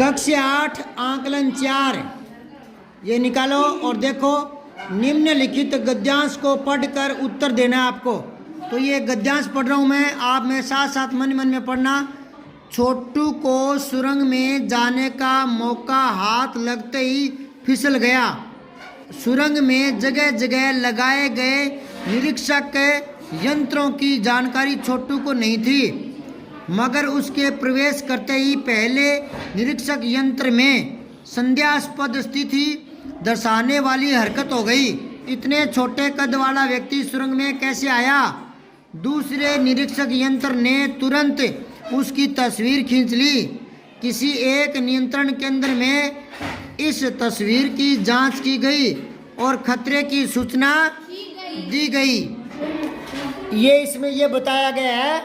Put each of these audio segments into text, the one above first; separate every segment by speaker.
Speaker 1: कक्षा 8 आकलन 4 ये निकालो और देखो निम्नलिखित गद्यांश को पढ़कर उत्तर देना है आपको। तो ये गद्यांश पढ़ रहा हूँ मैं, आप में साथ साथ मन मन में पढ़ना। छोटू को सुरंग में जाने का मौका हाथ लगते ही फिसल गया। सुरंग में जगह जगह लगाए गए निरीक्षक यंत्रों की जानकारी छोटू को नहीं थी, मगर उसके प्रवेश करते ही पहले निरीक्षक यंत्र में संदेहास्पद स्थिति दर्शाने वाली हरकत हो गई। इतने छोटे कद वाला व्यक्ति सुरंग में कैसे आया? दूसरे निरीक्षक यंत्र ने तुरंत उसकी तस्वीर खींच ली। किसी एक नियंत्रण केंद्र में इस तस्वीर की जांच की गई और खतरे की सूचना दी गई। ये इसमें ये बताया गया है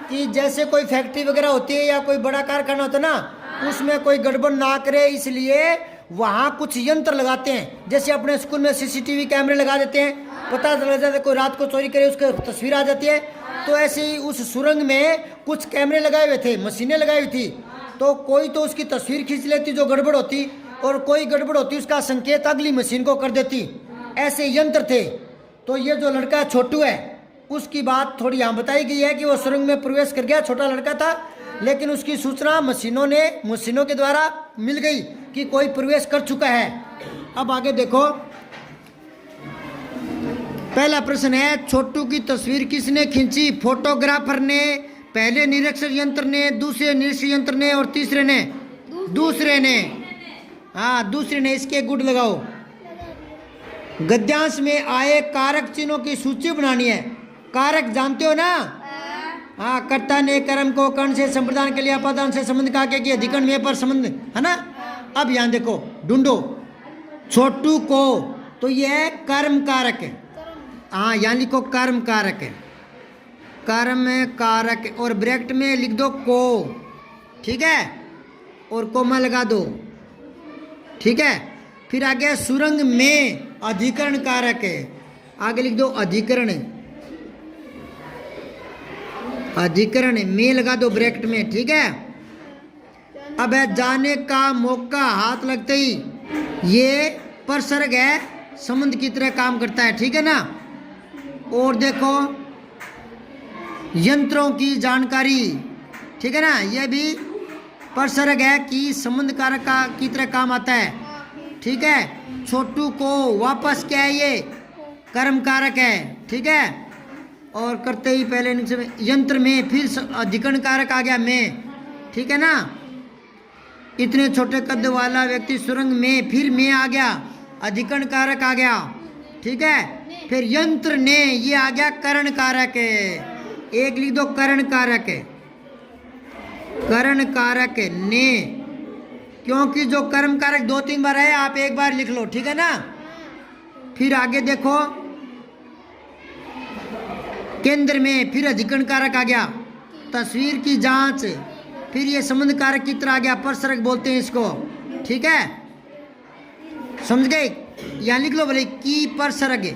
Speaker 1: कि जैसे कोई फैक्ट्री वगैरह होती है या कोई बड़ा कारखाना होता है ना, उसमें कोई गड़बड़ ना करे इसलिए वहाँ कुछ यंत्र लगाते हैं। जैसे अपने स्कूल में सीसीटीवी कैमरे लगा देते हैं, पता चल जाता है कोई रात को चोरी करे उसकी तस्वीर आ जाती है। तो ऐसे ही उस सुरंग में कुछ कैमरे लगाए हुए थे, मशीनें लगाई हुई थी। तो कोई तो उसकी तस्वीर खींच लेती जो गड़बड़ होती, और कोई गड़बड़ होती उसका संकेत अगली मशीन को कर देती। ऐसे यंत्र थे। तो ये जो लड़का छोटू है उसकी बात थोड़ी यहाँ बताई गई है कि वो सुरंग में प्रवेश कर गया। छोटा लड़का था, लेकिन उसकी सूचना मशीनों के द्वारा मिल गई कि कोई प्रवेश कर चुका है। अब आगे देखो, पहला प्रश्न है छोटू की तस्वीर किसने खींची? फोटोग्राफर ने, पहले निरीक्षक यंत्र ने, दूसरे निरीक्षक यंत्र ने और तीसरे ने? दूसरे ने। हाँ, दूसरे ने। इसके गुड लगाओ। गद्यांश में आए कारक चिन्हों की सूची बनानी है। कारक जानते हो ना? हाँ, कर्ता ने कर्म को कर्ण से संप्रदान के लिए अपादान से संबंध का के किया, अधिकरण में पर संबंध है ना। अब यहाँ देखो, ढूंढो छोटू को। तो ये है कर्म कारक है। हाँ, यहाँ लिखो कर्म कारक है, कर्म कारक, और ब्रैकेट में लिख दो को, ठीक है, और कोमा लगा दो, ठीक है। फिर आगे सुरंग में अधिकरण कारक है, आगे लिख दो अधिकरण, अधिकरण में लगा दो ब्रैकेट में, ठीक है। अब है जाने का मौका हाथ लगते ही, ये परसर्ग है, संबंध की तरह काम करता है, ठीक है ना। और देखो यंत्रों की जानकारी, ठीक है ना, ये भी परसर्ग है कि संबंध कारक की तरह काम आता है, ठीक है। छोटू को वापस क्या है? ये कर्म कारक है, ठीक है। और करते ही पहले यंत्र में, फिर अधिकरण कारक आ गया में, ठीक है ना। इतने छोटे कद वाला व्यक्ति सुरंग में, फिर में आ गया, अधिकरण कारक आ गया, ठीक है। फिर यंत्र ने, ये आ गया करण कारक है। एक लिख दो करण कारक है, करण कारक ने, क्योंकि जो कर्म कारक 2-3 बार है, आप एक बार लिख लो, ठीक है ना। फिर आगे देखो केंद्र में, फिर अधिकरण कारक आ गया, तस्वीर की जांच, फिर ये संबंध कारक की तरह आ गया, परसर्ग बोलते हैं इसको, ठीक है। समझ गए? यहाँ लिख लो बोले की परसर्ग,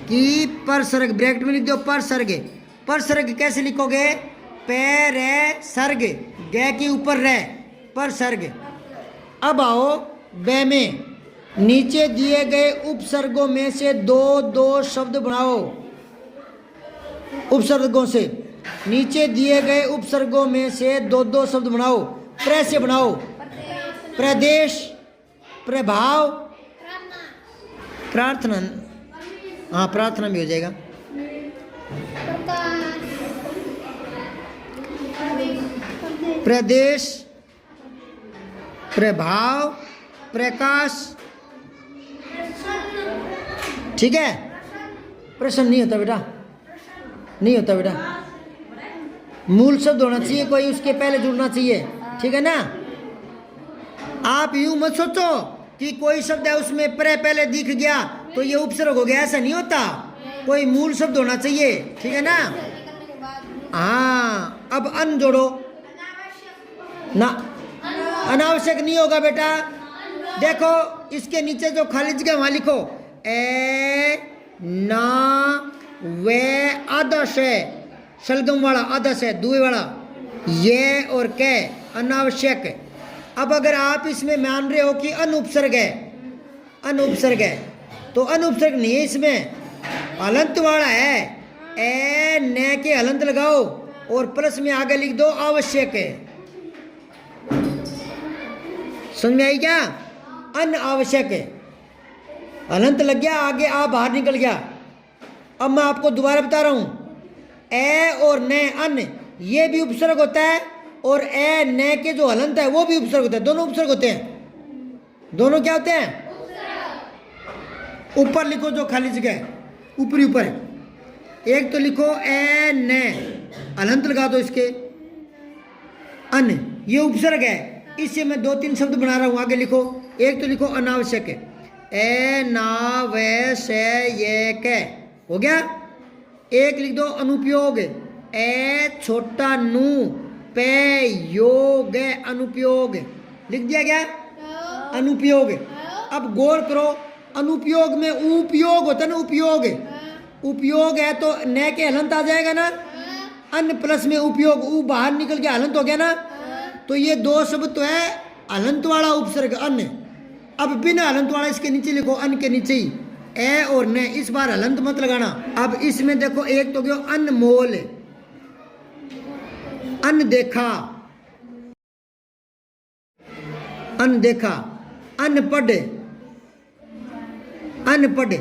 Speaker 1: की परसर्ग, ब्रैकेट में लिख दो परसर्ग। परसर्ग कैसे लिखोगे? पैर सर्ग, ग के ऊपर रह, परसर्ग। अब आओ ब में, नीचे दिए गए उपसर्गों में से दो शब्द बनाओ। उपसर्गों से, नीचे दिए गए उपसर्गों में से दो शब्द बनाओ। प्र से बनाओ, प्रदेश, प्रभाव, प्रार्थना। हाँ, प्रार्थना भी हो जाएगा। प्रदेश, प्रभाव, प्रकाश, ठीक है। प्रश्न नहीं होता बेटा, नहीं होता बेटा, मूल शब्द होना चाहिए कोई, उसके पहले जुड़ना चाहिए, ठीक है ना। आप यूं मत सोचो कि कोई शब्द है उसमें प्र पहले दिख गया तो ये उपसर्ग हो गया, ऐसा नहीं होता। कोई मूल शब्द होना चाहिए, ठीक है ना। हाँ, अब अन जोड़ो ना, अनावश्यक नहीं होगा बेटा। देखो इसके नीचे जो खाली जगह वहां लिखो ए ना वे आदर्श है, शलगम वाला आदर्श है, दुए वाला ये और के अनावश्यक, अब अगर आप इसमें मान रहे हो कि अनुपसर्ग है, अनुपसर्ग है, तो अनुपसर्ग नहीं है, इसमें हलंत वाला है। ए न के हलंत लगाओ और प्लस में आगे लिख दो आवश्यक है। समझ में आई क्या? अनावश्यक है, हलंत लग गया, आगे आ बाहर निकल गया। अब मैं आपको दोबारा बता रहा हूं, ए और न अन ये भी उपसर्ग होता है, और ए न के जो हलंत है वो भी उपसर्ग होता है। दोनों उपसर्ग होते हैं। दोनों क्या होते हैं? ऊपर लिखो जो खाली जगह है, ऊपरी ऊपर है। एक तो लिखो ए न, हलंत लगा दो इसके, अन ये उपसर्ग है, इससे मैं 2-3 शब्द बना रहा हूं, आगे लिखो। एक तो लिखो अनावश्यक है, ए ना वे से ये के, हो गया। एक लिख दो अनुपयोग, ए छोटा नू पे योग अनुपयोग, लिख दिया गया अनुपयोग। अब गौर करो, अनुपयोग में उपयोग होता है ना, उपयोग, उपयोग है तो न के हलंत आ जाएगा ना, अन प्लस में उपयोग, उ बाहर निकल के हलंत हो गया ना। तो ये दो शब्द तो है हलंत वाला उपसर्ग अन। अब बिना हलंत वाला इसके नीचे लिखो, अन के नीचे ही ए और न, इस बार हलंत मत लगाना। अब इसमें देखो, एक तो गया अनमोल, अनदेखा, अनदेखा, अनपढ़, अनपढ़।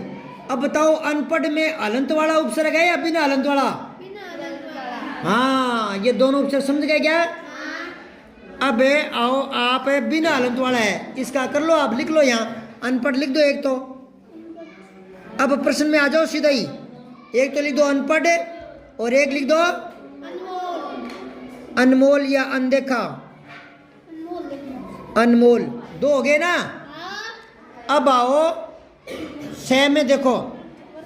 Speaker 1: अब बताओ अनपढ़ में हलंत वाला उपसर्ग है या बिना हलंत वाला? हाँ, ये दोनों उपसर्ग समझ गए क्या? अब आओ आप बिना हलंत वाला है, इसका कर लो, आप लिख लो यहाँ अनपढ़ लिख दो एक तो। अब प्रश्न में आ जाओ सीधा ही, एक तो लिख दो अनपढ़ और एक लिख दो अनमोल या अनदेखा, अनमोल। दो हो गए ना। अब आओ से में देखो,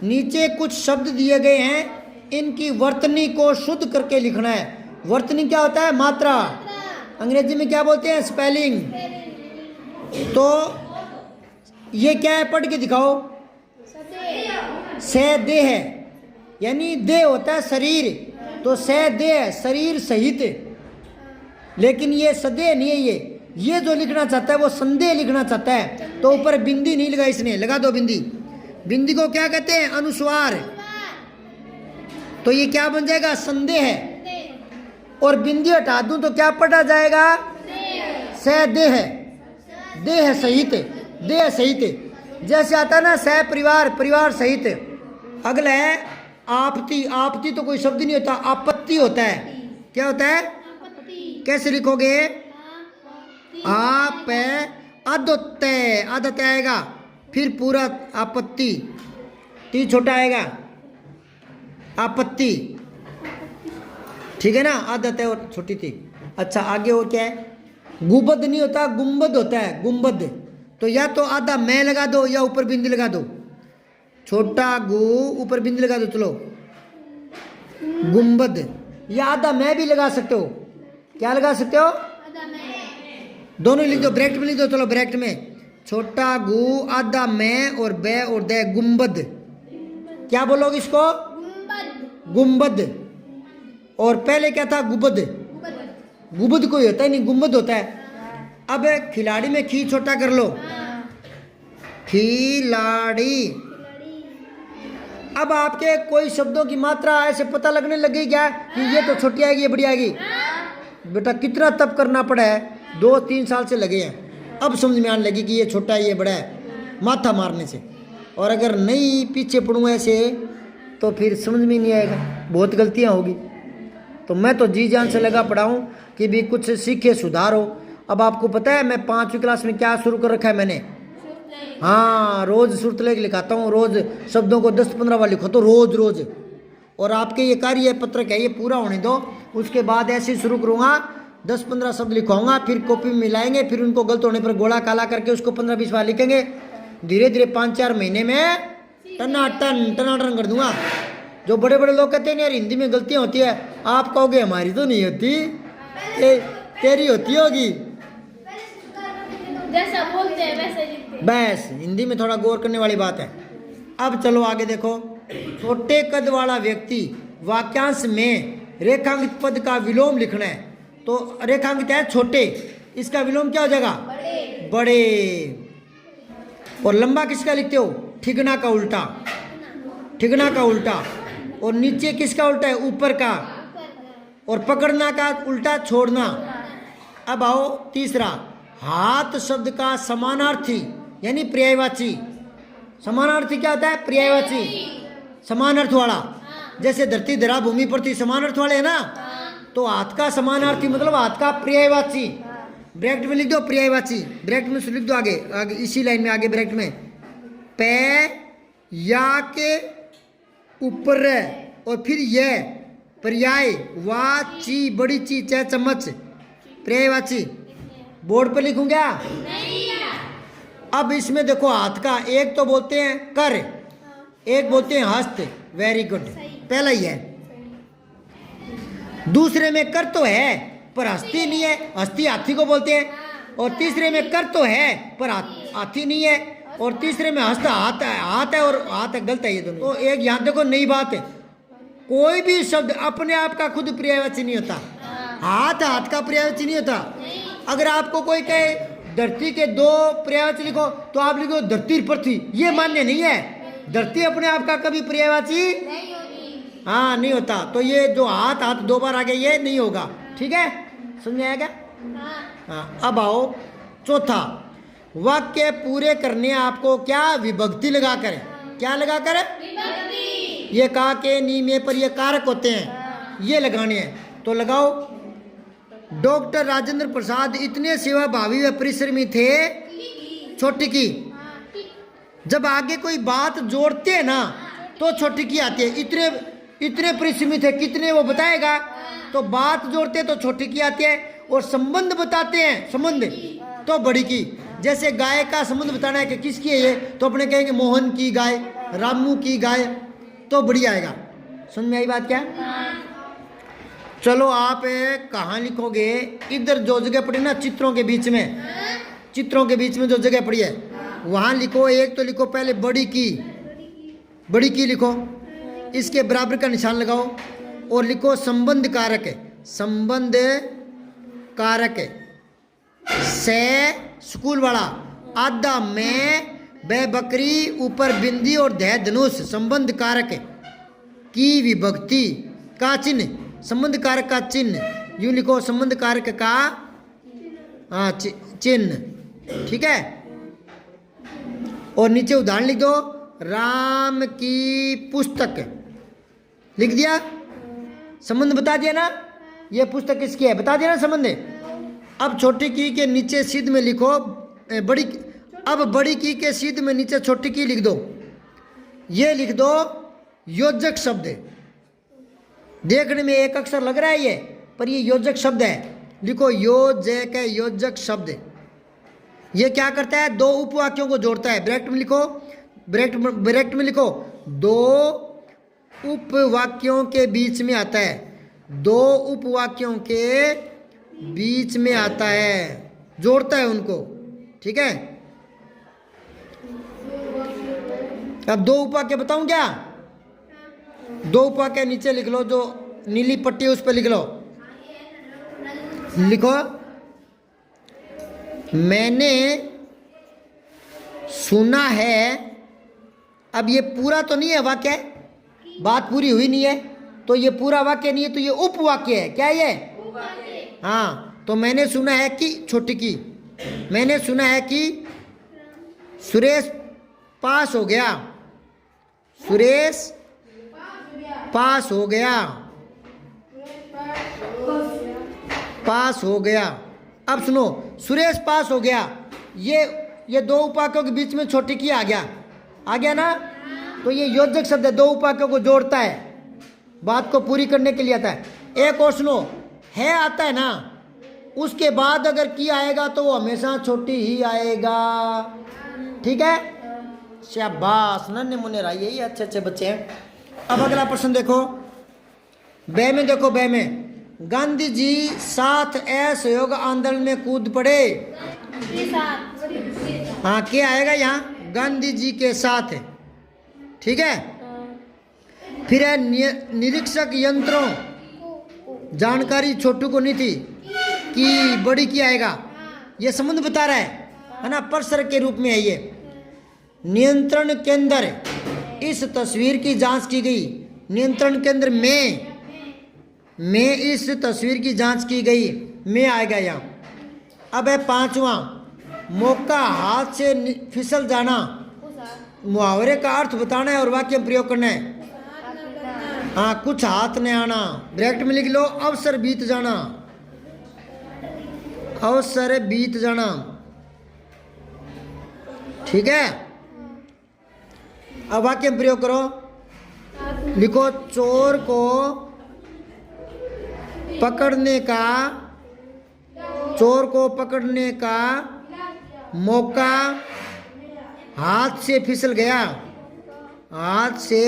Speaker 1: नीचे कुछ शब्द दिए गए हैं, इनकी वर्तनी को शुद्ध करके लिखना है। वर्तनी क्या होता है? मात्रा, अंग्रेजी में क्या बोलते हैं? स्पेलिंग। तो ये क्या है, पढ़ के दिखाओ। से देह है, यानी देह होता है शरीर, तो से देह शरीर सहित, लेकिन ये सदेह नहीं है। ये जो लिखना चाहता है वो संदेह लिखना चाहता है, तो ऊपर बिंदी नहीं लगा इसने, लगा दो बिंदी। बिंदी को क्या कहते हैं? अनुस्वार। तो ये क्या बन जाएगा? संदेह है। और बिंदी हटा दूं तो क्या पढ़ा जाएगा? से देह, देह सहित, देह सहित। जैसे आता है ना सह परिवार, परिवार सहित। अगला है आपत्ति। आपत्ति तो कोई शब्द नहीं होता, आपत्ति होता है। क्या होता है? कैसे लिखोगे? आप अदत्य, आदत्य आएगा, फिर पूरा आपत्ति, ती छोटा आएगा, आपत्ति, ठीक है ना? आदत्य और छोटी थी। अच्छा, आगे और क्या है? गुबद नहीं होता, गुम्बद होता है, गुम्बद। तो या तो आधा मैं लगा दो या ऊपर बिंदी लगा दो, छोटा गु ऊपर बिंदी लगा दो, चलो गुम्बद। या आधा मैं भी लगा सकते हो। क्या लगा सकते हो? दोनों लिख दो, ब्रैकेट में लिख दो, चलो ब्रैकेट में, छोटा गु आधा मैं और बे और दे, गुम्बद। क्या बोलोगे इसको? गुम्बद। और पहले क्या था? गुबद। गुबद कोई होता ही नहीं, गुम्बद होता है। अब खिलाड़ी में खी छोटा कर लो, खिलाड़ी। अब आपके कोई शब्दों की मात्रा ऐसे पता लगने लगी क्या कि ये तो छोटी आएगी, ये बड़ी आएगी? बेटा कितना तप करना पड़ा है, 2-3 साल से लगे हैं, अब समझ में आने लगी कि ये छोटा है ये बड़ा है, माथा मारने से। और अगर नहीं पीछे पड़ूँ ऐसे तो फिर समझ में नहीं आएगा, बहुत गलतियाँ होगी। तो मैं तो जी जान से लगा पड़ा हूँ कि भी कुछ सीखे, सुधार हो। अब आपको पता है मैं 5वीं क्लास में क्या शुरू कर रखा है मैंने? हाँ, रोज़ सुरतलेख लिखाता हूँ, रोज़ शब्दों को 10-15 बार लिखो, तो रोज़। और आपके ये कार्य पत्रक है, ये पूरा होने दो, उसके बाद ऐसे शुरू करूँगा, 10-15 शब्द लिखवाऊंगा, फिर कॉपी में मिलाएंगे, फिर उनको गलत होने पर गोला काला करके उसको 15-20 बार लिखेंगे। धीरे धीरे 5-4 महीने में टनाटन कर दूंगा। जो बड़े बड़े लोग कहते हैं यार हिंदी में गलतियाँ होती है, आप कहोगे हमारी तो नहीं होती, तेरी होती होगी।
Speaker 2: जैसा बोलते हैं वैसे लिखते हैं।
Speaker 1: बस हिंदी में थोड़ा गौर करने वाली बात है। अब चलो आगे देखो, छोटे कद वाला व्यक्ति, वाक्यांश में रेखांकित पद का विलोम लिखना है। तो रेखांकित है छोटे, इसका विलोम क्या हो जाएगा? बड़े। और लंबा किसका लिखते हो? ठिगना का उल्टा, ठिगना का उल्टा। और नीचे किसका उल्टा है? ऊपर का। और पकड़ना का उल्टा छोड़ना। अब आओ तीसरा, हाथ शब्द का समानार्थी यानी पर्यायवाची। समानार्थी क्या होता है? पर्यायवाची, समान अर्थ वाला। जैसे धरती धरा भूमि पृथ्वी समान अर्थ वाले है ना, तो हाथ का समानार्थी मतलब हाथ का पर्यायवाची। ब्रैकेट में लिख दो पर्यायवाची, ब्रैकेट में लिख दो आगे, आगे इसी लाइन में आगे ब्रैकेट में, पे या के ऊपर और फिर यह पर्याय, वाची बड़ी ची च चम्मच, पर्यायवाची। बोर्ड पे लिखूं क्या? अब इसमें देखो हाथ का एक तो बोलते हैं कर, एक बोलते हैं हस्त। वेरी गुड, पहला ही है। दूसरे में कर तो है पर हस्ती नहीं है, हस्ती हाथी को बोलते हैं। और तीसरे में कर तो है पर हाथी नहीं है। और तीसरे में हस्त हाथ है, हाथ है और हाथ है, गलत है ये दोनों। तो एक यहाँ देखो नई बात है, कोई भी शब्द अपने आप का खुद पर्यायवाची नहीं होता। हाथ हाथ का पर्यायवाची नहीं होता। अगर आपको कोई कहे धरती के दो पर्यायवाची लिखो तो आप लिखो धरती पृथ्वी, ये मान्य नहीं है। धरती अपने आप का कभी पर्यायवाची हाँ नहीं होता। तो ये जो हाथ हाथ दो बार आ गया ये नहीं होगा, ठीक है? समझ में आएगा? हाँ। अब आओ चौथा, वाक्य पूरे करने आपको क्या विभक्ति लगा कर, क्या लगा कर? ये का के नी में पर ये कारक होते हैं, ये लगाने हैं। तो लगाओ, डॉक्टर राजेंद्र प्रसाद इतने सेवाभावी व परिश्रमी थे, छोटी की। जब आगे कोई बात जोड़ते हैं ना तो छोटी की आती है। इतने इतने परिश्रमी थे, कितने वो बताएगा, तो बात जोड़ते तो छोटी की आती है। और संबंध बताते हैं, संबंध तो बड़ी की। जैसे गाय का संबंध बताना है कि किसकी है ये, तो अपने कहेंगे मोहन की गाय, रामू की गाय, तो बड़ी आएगा। समझ में आई बात क्या? चलो आप कहाँ लिखोगे? इधर जो जगह पड़ी ना चित्रों के बीच में, चित्रों के बीच में जो जगह पड़ी है वहाँ लिखो। एक तो लिखो पहले बड़ी की, बड़ी की लिखो, इसके बराबर का निशान लगाओ और लिखो संबंध कारक है, संबंध कारक है। से स्कूल वाला, आधा में, ब बकरी, ऊपर बिंदी और ध धनुष, संबंध कारक है। की विभक्ति का चिन्ह, संबंध कारक का चिन्ह, यूं लिखो संबंध कारक का हाँ चिन्ह, ठीक है? और नीचे उदाहरण लिख दो, राम की पुस्तक, लिख दिया, संबंध बता दिया ना, ये पुस्तक किसकी है बता दिया ना संबंध। अब छोटी की के नीचे सिद्ध में लिखो बड़ी, अब बड़ी की के सिद्ध में नीचे छोटी की लिख दो। ये लिख दो योजक शब्द है। देखने में एक अक्षर लग रहा है ये, पर ये योजक शब्द है। लिखो योजक है, योजक शब्द। ये क्या करता है? दो उपवाक्यों को जोड़ता है। ब्रैकेट में लिखो, ब्रैकेट में लिखो, दो उपवाक्यों के बीच में आता है, दो उपवाक्यों के बीच में आता है, जोड़ता है उनको, ठीक है? अब दो उपवाक्य बताऊं क्या? दो उपवाक्य नीचे लिख लो, जो नीली पट्टी है उस पर लिख लो। लिखो, मैंने सुना है। अब ये पूरा तो नहीं है वाक्य, बात पूरी हुई नहीं है, तो ये पूरा वाक्य नहीं है, तो ये उपवाक्य है। क्या ये? हाँ, तो मैंने सुना है कि, छोटी की, मैंने सुना है कि सुरेश पास हो गया, सुरेश पास हो गया, पास हो गया। अब सुनो, सुरेश पास हो गया, ये दो उपवाक्यों के बीच में छोटी की आ गया ना, तो ये योजक शब्द है, दो उपवाक्यों को जोड़ता है, बात को पूरी करने के लिए आता है। एक और सुनो, है आता है ना, उसके बाद अगर की आएगा तो वो हमेशा छोटी ही आएगा, ठीक है? शाबाश, नन्हे मुन्ने रहा, यही अच्छे अच्छे बच्चे हैं। अब अगला प्रश्न देखो, बे में देखो, बे में गांधी जी 7 असहयोग आंदोलन में कूद पड़े। हाँ, क्या आएगा यहाँ? गांधी जी के साथ, ठीक है? फिर है निरीक्षक यंत्रों, जानकारी छोटू को नहीं थी कि बड़ी की आएगा, ये संबंध बता रहा है ना, परसर्ग के रूप में है ये। नियंत्रण केंद्र, इस तस्वीर की जांच की गई। नियंत्रण केंद्र में इस तस्वीर की जांच की गई, में आएगा यहाँ। अब है 5वां, मौका हाथ से फिसल जाना। मुहावरे का अर्थ बताना है और वाक्य प्रयोग करना है। हाँ, कुछ हाथ में आना, ब्रैकेट में लिख लो, अवसर बीत जाना, अवसर बीत जाना। ठीक है, अब वाक्य में प्रयोग करो। लिखो, चोर को पकड़ने का मौका हाथ से फिसल गया, हाथ से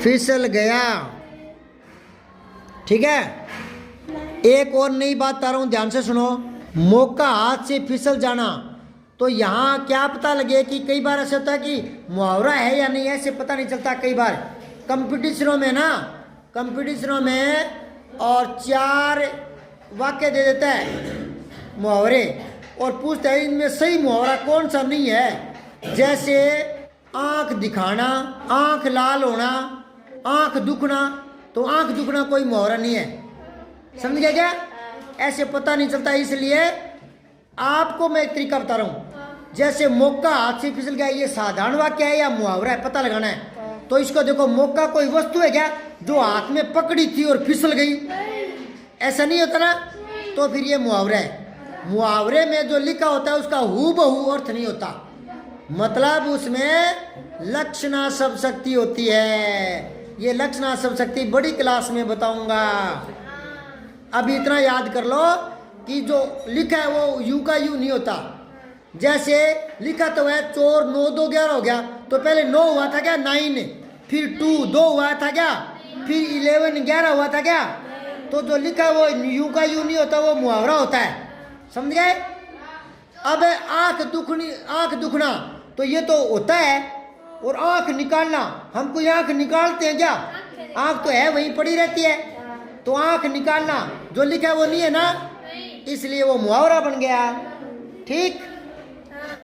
Speaker 1: फिसल गया। ठीक है, एक और नई बात बता रहा हूं, ध्यान से सुनो। मौका हाथ से फिसल जाना, तो यहाँ क्या पता लगे कि कई बार ऐसा होता है कि मुहावरा है या नहीं है, ऐसे पता नहीं चलता। कई बार कंपटीशनों में ना, कंपटीशनों में और 4 वाक्य दे देता है मुहावरे और पूछता है इनमें सही मुहावरा कौन सा नहीं है। जैसे आंख दिखाना, आंख लाल होना, आंख दुखना, तो आंख दुखना कोई मुहावरा नहीं है। समझ गया क्या? ऐसे पता नहीं चलता, इसलिए आपको मैं एक तरीका बता रहा हूं। जैसे मौका हाथ से फिसल गया, ये साधारण वाक्य है या मुहावरा है, पता लगाना है। तो इसको देखो, मौका कोई वस्तु है क्या जो हाथ में पकड़ी थी और फिसल गई? ऐसा नहीं होता ना, तो फिर ये मुहावरा है। मुहावरे में जो लिखा होता है उसका हूबहू अर्थ नहीं होता, मतलब उसमें लक्षणा शब्द शक्ति होती है। ये लक्षणा शब्द शक्ति बड़ी क्लास में बताऊंगा। अभी इतना याद कर लो कि जो लिखा है वो यू का यू नहीं होता। जैसे लिखा तो है चोर 9 2 11 हो गया, तो पहले 9 हुआ था क्या, 9, फिर 2 2 हुआ था क्या, फिर 11 11 हुआ था क्या। तो जो लिखा है वो यू का यू नहीं होता, वो मुहावरा होता है। समझ गए? अब आंख दुखना, तो ये तो होता है। और आंख निकालना, हम कोई आंख निकालते हैं क्या? आंख तो है वहीं पड़ी रहती है। तो आंख निकालना जो लिखा है वो नहीं है ना, इसलिए वो मुहावरा बन गया। ठीक।